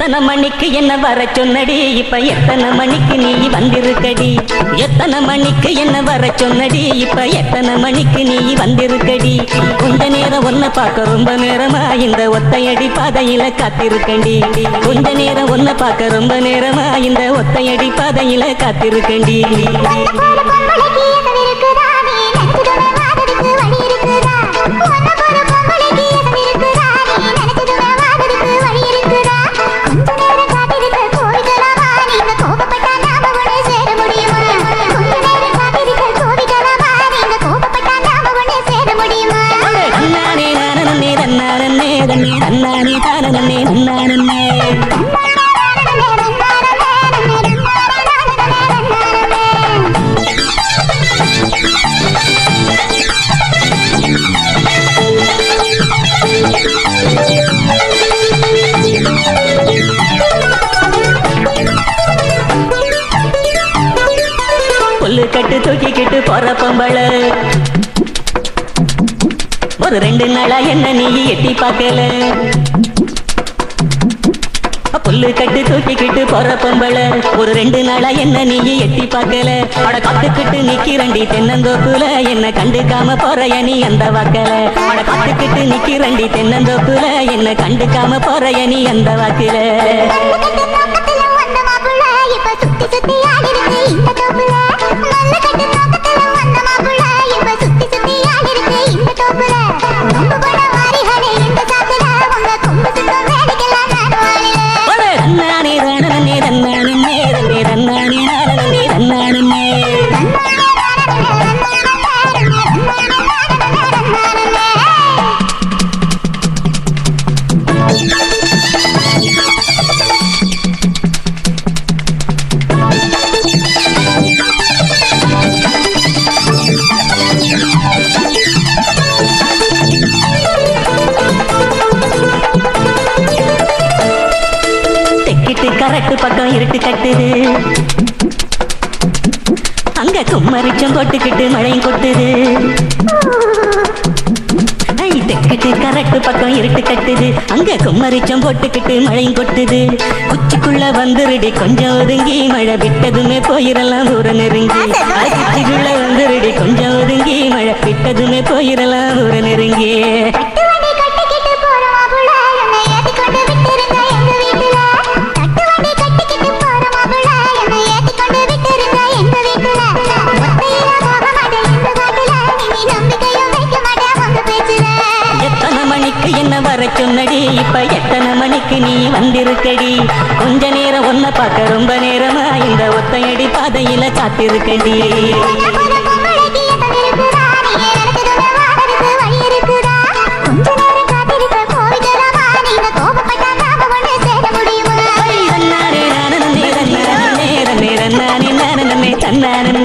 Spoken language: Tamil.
எத்தனை மணிக்கு என்ன வர சொன்னடி, இப்ப எத்தனை மணிக்கு நீ வந்திருக்கடி? எத்தனை மணிக்கு என்ன வர சொன்னடி, இப்ப எத்தனை மணிக்கு நீ வந்திருக்கடி? கொஞ்ச நேரம் ஒன்ன பார்க்க ரொம்ப நேரமா இந்த ஒத்தையடி பாதையில காத்திருக்கண்டி. கொஞ்ச நேரம் ஒன்ன பார்க்க ரொம்ப நேரமா இந்த ஒத்தையடி பாதையில காத்திருக்கண்டி. கட்டு தூக்கிக்கிட்டு போற பொம்பள ஒரு 2 நாளா என்ன நீ எட்டி பார்க்கல. புல்லு கட்டு தூக்கிக்கிட்டு போற பொம்பள ஒரு 2 நாளா என்ன நீ எட்டி பார்க்கல. அட காத்துக்கிட்டு நிக்கிறண்டி தென்னந்தோப்புல என்ன கண்டுக்காம போறைய நீ அந்த வாக்கல. அட காத்துக்கிட்டு நிக்கிறண்டி தென்னந்தோப்புல என்ன கண்டுக்காம போறைய நீ அந்த வாக்குல. கரெக்ட் பக்கம் இருட்டு கட்டுது, அங்க கும்மரிச்சம் போட்டுக்கிட்டு மழையும் கொட்டுது. தெக்கிட்டு கரெக்ட் பக்கம் இருட்டு கட்டுது, அங்க கும்மரிச்சம் போட்டுக்கிட்டு மழையும் கொட்டுது. உச்சிக்குள்ள வந்துருடி கொஞ்சம் ஒதுங்கி மழை விட்டதுமே போயிடலாம் ஊர நெருங்கி. உச்சிக்குள்ள வந்துருடி கொஞ்சம் ஒதுங்கி மழை விட்டதுமே போயிடலாம் ஊர நெருங்கி. என்ன வர சொன்னடி, இப்ப எத்தனை மணிக்கு நீ வந்திருக்கடி? கொஞ்ச நேரம் ஒன்ன பார்க்க ரொம்ப நேரமா இந்த ஒத்தையடி பாதையில காத்திருக்கடி. தன்னானே